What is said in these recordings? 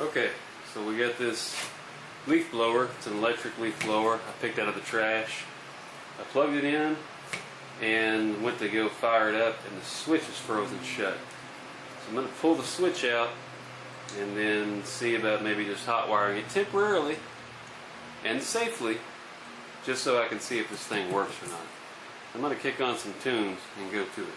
Okay, so we got this leaf blower. It's an electric leaf blower I picked out of the trash. I plugged it in and went to go fire it up, and the switch is frozen shut. So I'm going to pull the switch out and then see about maybe just hot wiring it temporarily and safely, just so I can see if this thing works or not. I'm going to kick on some tunes and go to it.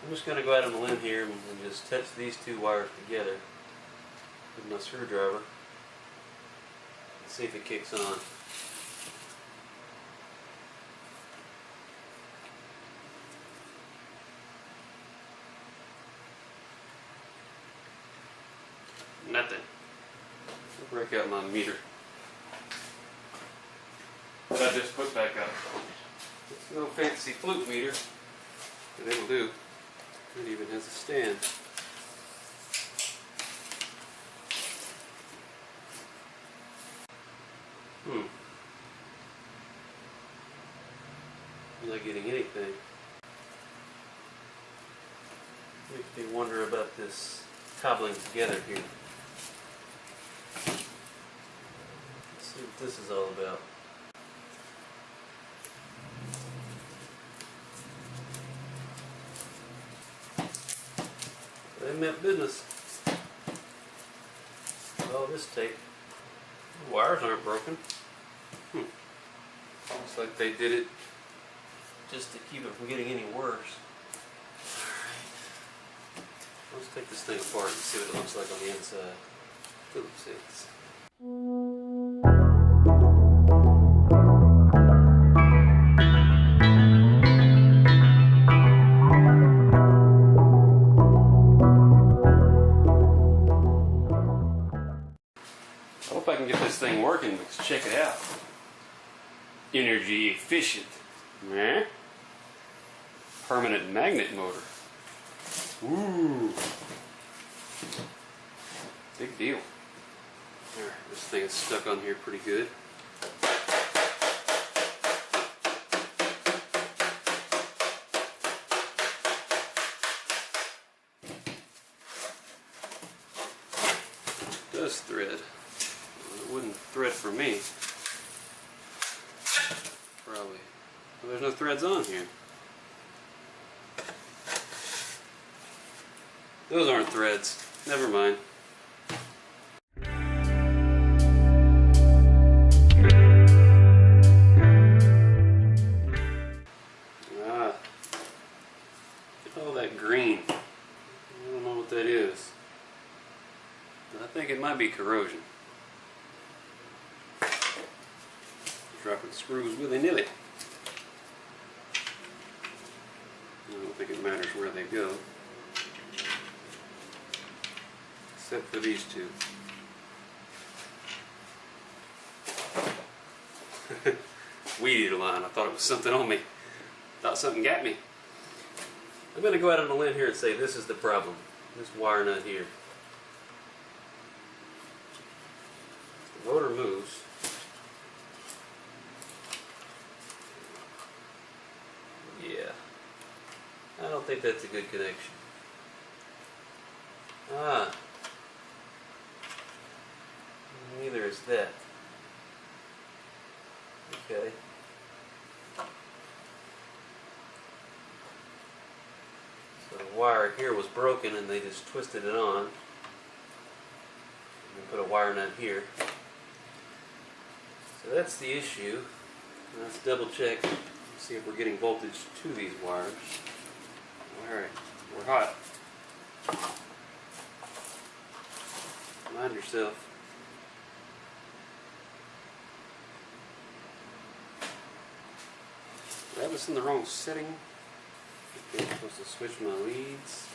I'm just going to go out on the limb here and just touch these two wires together with my screwdriver and see if it kicks on. Nothing. I'll break out my meter that I just put back up. It's no fancy flute meter, but it'll do. It even has a stand. I'm not getting anything. Makes me wonder about this cobbling together here. Let's see what this is all about. They meant business. All this tape. The wires aren't broken. Looks like they did it just to keep it from getting any worse. Let's take this thing apart and see what it looks like on the inside. Oopsies. I hope I can get this thing working. Let's check it out. Energy efficient. Permanent magnet motor. Ooh. Big deal. There, this thing is stuck on here pretty good. It does thread. Well, it wouldn't thread for me. Probably. Well, there's no threads on here. Those aren't threads. Never mind. Look at all that green. I don't know what that is. But I think it might be corrosion. Dropping screws willy-nilly. I don't think it matters where they go. Except for these two. Weed eater line. I thought it was something on me. Thought something got me. I'm going to go out on a limb here and say this is the problem. This wire nut here. The rotor moves. Yeah. I don't think that's a good connection. Neither is that. Okay. So the wire here was broken and they just twisted it on. And put a wire nut here. So that's the issue. Let's double check and see if we're getting voltage to these wires. Alright, we're hot. Mind yourself. Did I have this in the wrong setting? Okay, I'm supposed to switch my leads.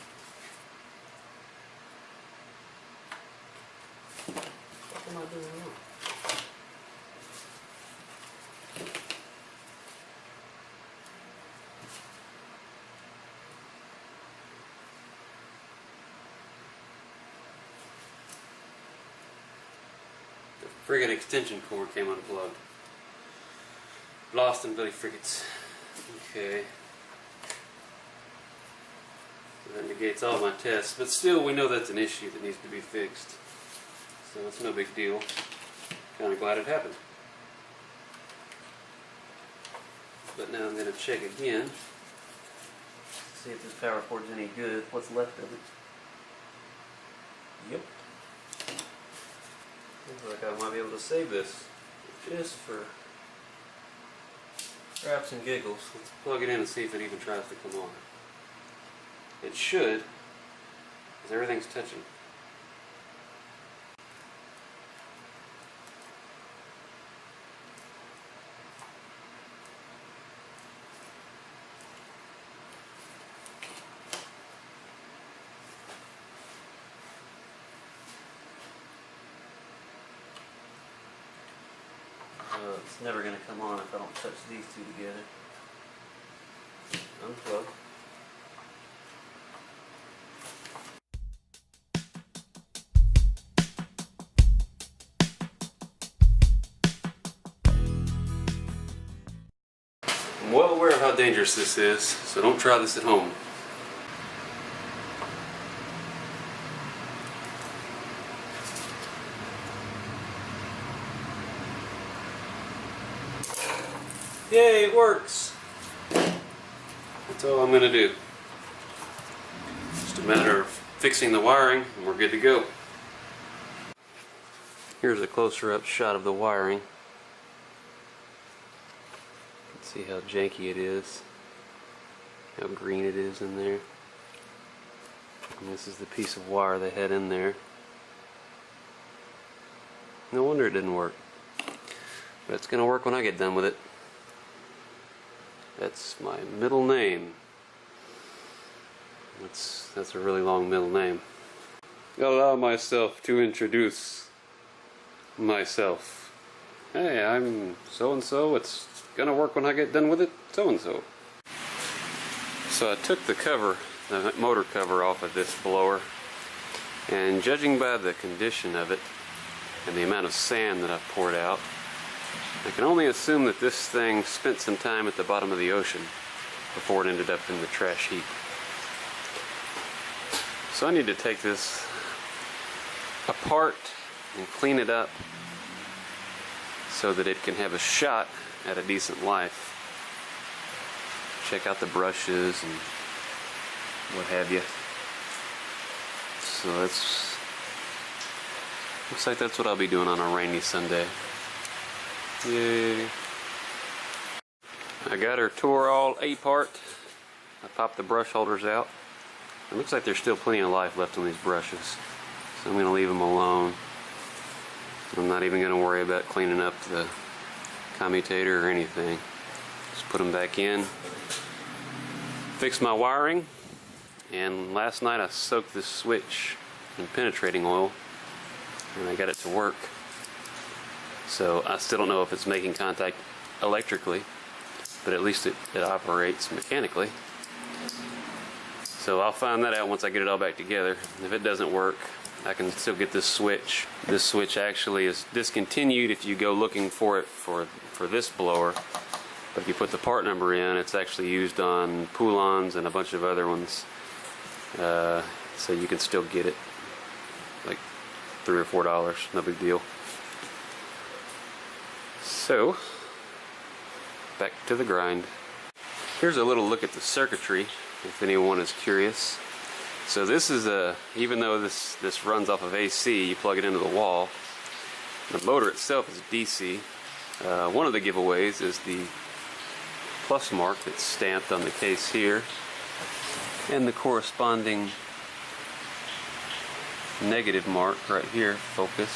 What am I doing wrong? The friggin' extension cord came unplugged. Lost in Billy Frigates. Okay. So that negates all my tests, but still we know that's an issue that needs to be fixed. So it's no big deal. Kind of glad it happened. But now I'm going to check again. See if this power cord's any good. What's left of it. Yep. Looks like I might be able to save this just for grabs and giggles. Let's plug it in and see if it even tries to come on. It should, because everything's touching. It's never going to come on if I don't touch these two together. Unplug. I'm well aware of how dangerous this is, so don't try this at home. Yay, it works! That's all I'm going to do. Just a matter of fixing the wiring and we're good to go. Here's a closer up shot of the wiring. See how janky it is, how green it is in there. And this is the piece of wire they had in there. No wonder it didn't work. But it's going to work when I get done with it. That's my middle name. That's a really long middle name. Allow myself to introduce myself. Hey, I'm so-and-so. It's gonna work when I get done with it, so-and-so. So I took the cover, the motor cover off of this blower, and judging by the condition of it and the amount of sand that I've poured out, I can only assume that this thing spent some time at the bottom of the ocean before it ended up in the trash heap. So I need to take this apart and clean it up so that it can have a shot at a decent life. Check out the brushes and what have you. So looks like that's what I'll be doing on a rainy Sunday. Yay. I got her tore all apart. I popped the brush holders out. It looks like there's still plenty of life left on these brushes, so I'm going to leave them alone. I'm not even going to worry about cleaning up the commutator or anything. Just put them back in. Fix my wiring, and last night I soaked this switch in penetrating oil and I got it to work. So I still don't know if it's making contact electrically, but at least it operates mechanically. So I'll find that out once I get it all back together. If it doesn't work, I can still get this switch. This switch actually is discontinued if you go looking for it for this blower. But if you put the part number in, it's actually used on Poulons and a bunch of other ones. So you can still get it, like $3 or $4, no big deal. So, back to the grind. Here's a little look at the circuitry, if anyone is curious. So this is even though this runs off of AC, you plug it into the wall. The motor itself is DC. One of the giveaways is the plus mark that's stamped on the case here, and the corresponding negative mark right here, focus.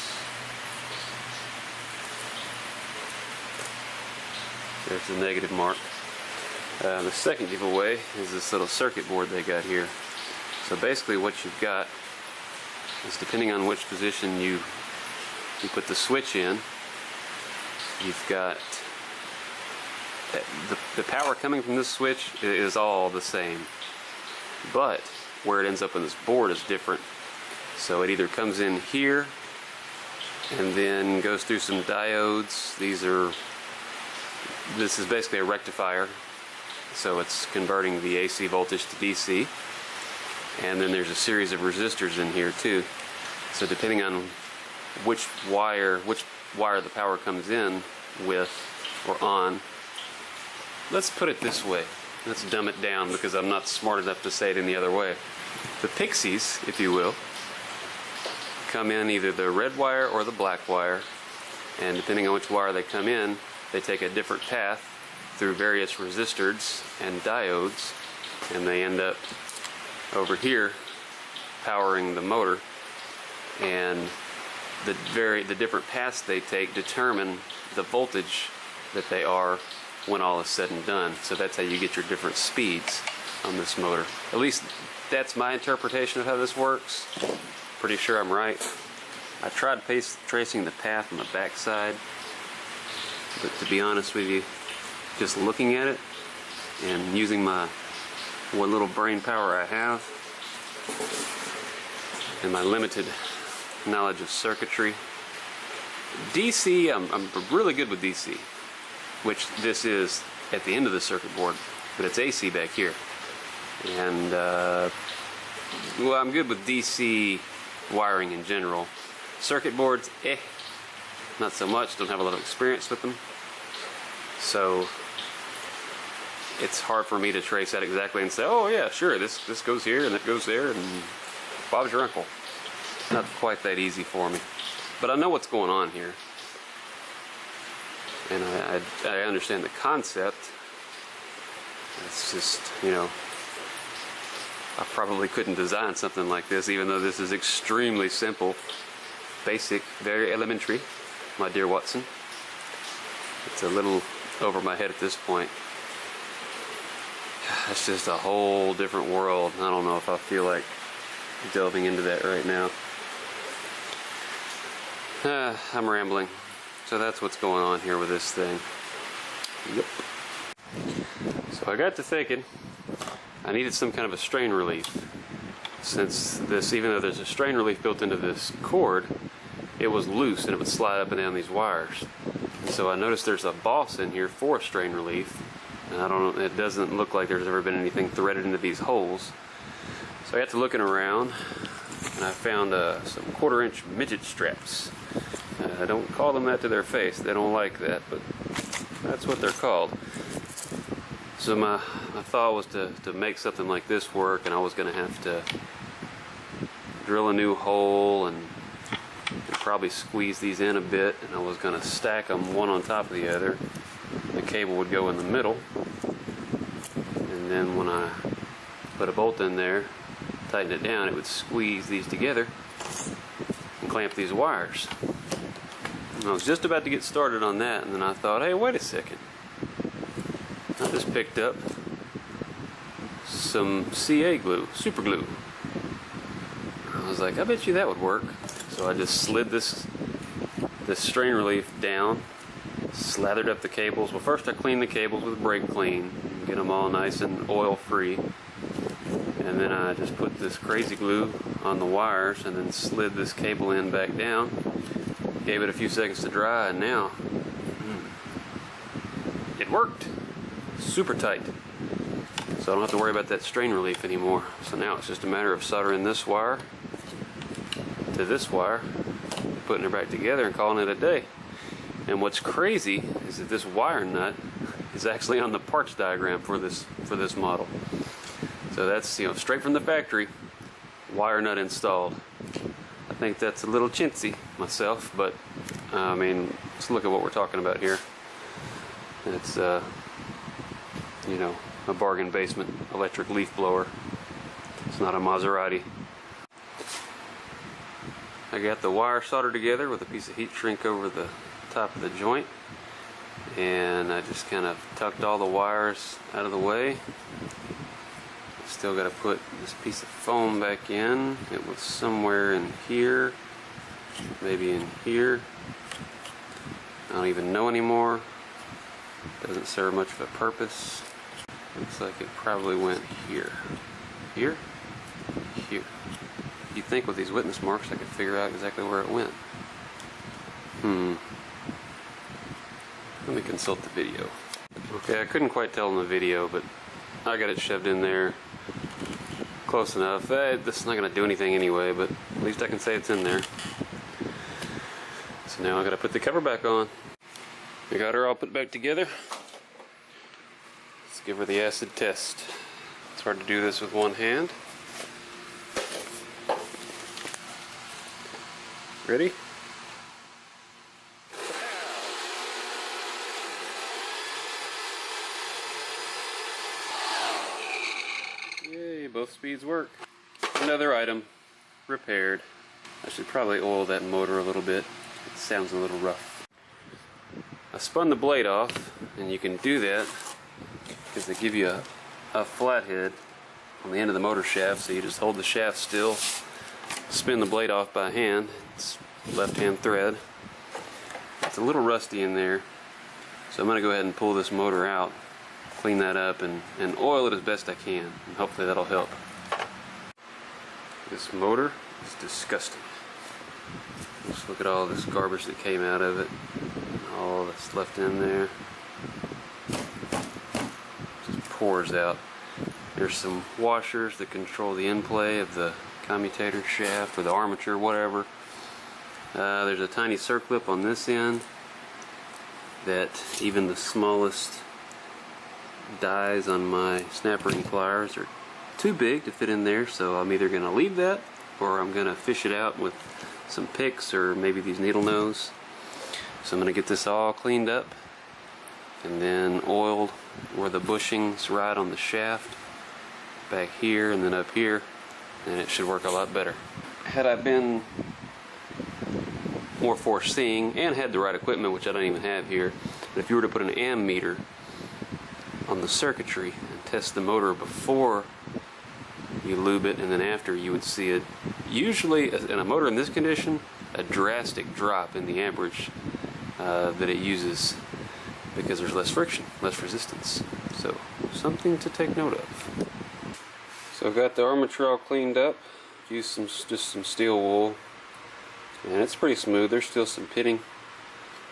There's the negative mark. The second giveaway is this little circuit board they got here. So basically what you've got is, depending on which position you put the switch in, you've got the power coming from this switch is all the same, but where it ends up on this board is different. So it either comes in here and then goes through some diodes. This is basically a rectifier, so it's converting the AC voltage to DC. And then there's a series of resistors in here too. So depending on which wire the power comes in with or on, let's put it this way. Let's dumb it down because I'm not smart enough to say it any other way. The pixies, if you will, come in either the red wire or the black wire, and depending on which wire they come in, they take a different path through various resistors and diodes, and they end up over here powering the motor. And the different paths they take determine the voltage that they are when all is said and done. So that's how you get your different speeds on this motor. At least that's my interpretation of how this works. Pretty sure I'm right. I tried tracing the path on the back side, but to be honest with you, just looking at it and using what little brain power I have and my limited knowledge of circuitry, DC, I'm really good with DC, which this is at the end of the circuit board, but it's AC back here. And well, I'm good with DC wiring in general. Circuit boards, not so much, don't have a lot of experience with them. So it's hard for me to trace that exactly and say, oh yeah, sure, this goes here and that goes there and Bob's your uncle. Not quite that easy for me. But I know what's going on here. And I understand the concept. It's just, you know, I probably couldn't design something like this, even though this is extremely simple, basic, very elementary, my dear Watson. It's a little over my head at this point. It's just a whole different world. I don't know if I feel like delving into that right now. I'm rambling. So that's what's going on here with this thing. Yep. So I got to thinking I needed some kind of a strain relief. Since this, even though there's a strain relief built into this cord, it was loose and it would slide up and down these wires. And so I noticed there's a boss in here for a strain relief. And I don't know, it doesn't look like there's ever been anything threaded into these holes. So I got to looking around and I found some 1/4-inch midget straps. I don't call them that to their face, they don't like that, but that's what they're called. So my thought was to make something like this work, and I was going to have to drill a new hole and probably squeeze these in a bit, and I was going to stack them one on top of the other. The cable would go in the middle, and then when I put a bolt in there, tighten it down, it would squeeze these together and clamp these wires. And I was just about to get started on that, and then I thought, hey, wait a second. I just picked up some CA glue, super glue. I was like, I bet you that would work. So I just slid this strain relief down, slathered up the cables. Well, first I cleaned the cables with brake clean, get them all nice and oil free. And then I just put this crazy glue on the wires and then slid this cable in back down. Gave it a few seconds to dry, and now it worked. Super tight. So I don't have to worry about that strain relief anymore. So now it's just a matter of soldering this wire to this wire, putting it back together and calling it a day. And what's crazy is that this wire nut is actually on the parts diagram for this model. So that's, you know, straight from the factory, wire nut installed. I think that's a little chintzy myself, but I mean, let's look at what we're talking about here. It's you know, a bargain basement electric leaf blower. It's not a Maserati. I got the wire soldered together with a piece of heat shrink over the top of the joint, and I just kind of tucked all the wires out of the way. Still got to put this piece of foam back in. It was somewhere in here, maybe in here. I don't even know anymore. Doesn't serve much of a purpose. Looks like it probably went here. Here? Here. You'd think with these witness marks I could figure out exactly where it went. Let me consult the video. Okay, I couldn't quite tell in the video, but I got it shoved in there close enough. This is not going to do anything anyway, but at least I can say it's in there. So now I got to put the cover back on. I got her all put back together. Let's give her the acid test. It's hard to do this with one hand. Ready? Yay, both speeds work. Another item repaired. I should probably oil that motor a little bit. It sounds a little rough. I spun the blade off, and you can do that because they give you a flathead on the end of the motor shaft, so you just hold the shaft still, spin the blade off by hand. It's left-hand thread. It's a little rusty in there, so I'm going to go ahead and pull this motor out, clean that up, and oil it as best I can, and hopefully that'll help. This motor is disgusting. Just look at all this garbage that came out of it, all that's left in there. Just pours out. There's some washers that control the in-play of the commutator shaft or the armature, whatever. There's a tiny circlip on this end that even the smallest dies on my snap ring pliers are too big to fit in there, so I'm either going to leave that or I'm going to fish it out with some picks or maybe these needle nose. So I'm going to get this all cleaned up and then oiled where the bushings ride on the shaft, back here and then up here, and it should work a lot better. Had I been more foreseeing and had the right equipment, which I don't even have here, but if you were to put an ammeter on the circuitry and test the motor before you lube it and then after, you would see it usually in a motor in this condition a drastic drop in the amperage that it uses because there's less friction, less resistance. So something to take note of. So I've got the armature all cleaned up. Used just some steel wool, and it's pretty smooth. There's still some pitting,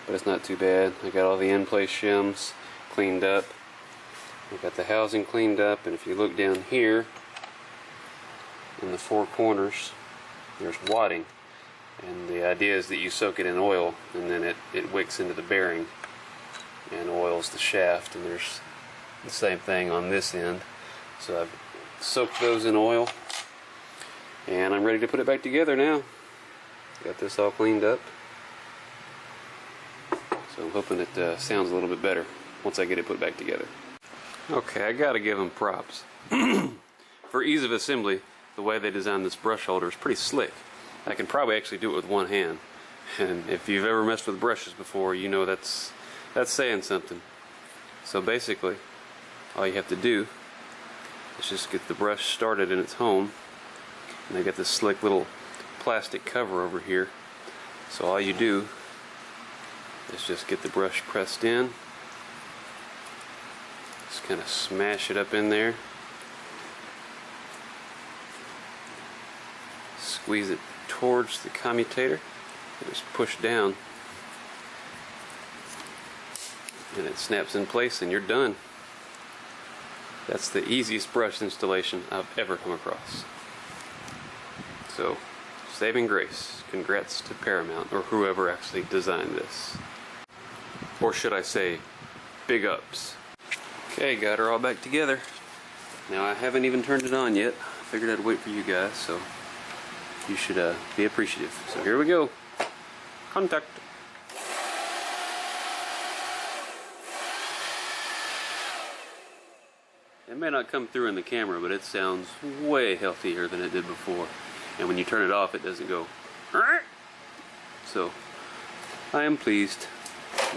but it's not too bad. I got all the in-place shims cleaned up. I got the housing cleaned up, and if you look down here in the four corners, there's wadding, and the idea is that you soak it in oil, and then it wicks into the bearing and oils the shaft. And there's the same thing on this end. So I've soaked those in oil, and I'm ready to put it back together now. Got this all cleaned up, so I'm hoping it sounds a little bit better once I get it put back together. Okay, I gotta give them props. For ease of assembly, the way they designed this brush holder is pretty slick. I can probably actually do it with one hand, and if you've ever messed with brushes before, you know that's saying something. So basically, all you have to do is just get the brush started in its home, and they got this slick little plastic cover over here. So all you do is just get the brush pressed in, just kind of smash it up in there, squeeze it towards the commutator, and just push down, and it snaps in place and you're done. That's the easiest brush installation I've ever come across. So, saving grace. Congrats to Paramount, or whoever actually designed this. Or should I say, big ups. Okay, got her all back together. Now I haven't even turned it on yet. I figured I'd wait for you guys, so you should be appreciative. So here we go. Contact. It may not come through in the camera, but it sounds way healthier than it did before. And when you turn it off, it doesn't go. So, I am pleased.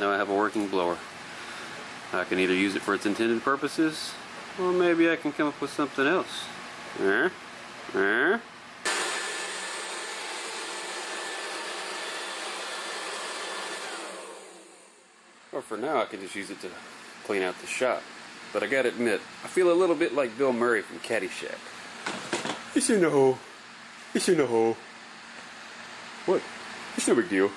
Now I have a working blower. I can either use it for its intended purposes, or maybe I can come up with something else. Or for now, I can just use it to clean out the shop. But I gotta admit, I feel a little bit like Bill Murray from Caddyshack. It's in the hole. It's in the hole. What? It's no big deal.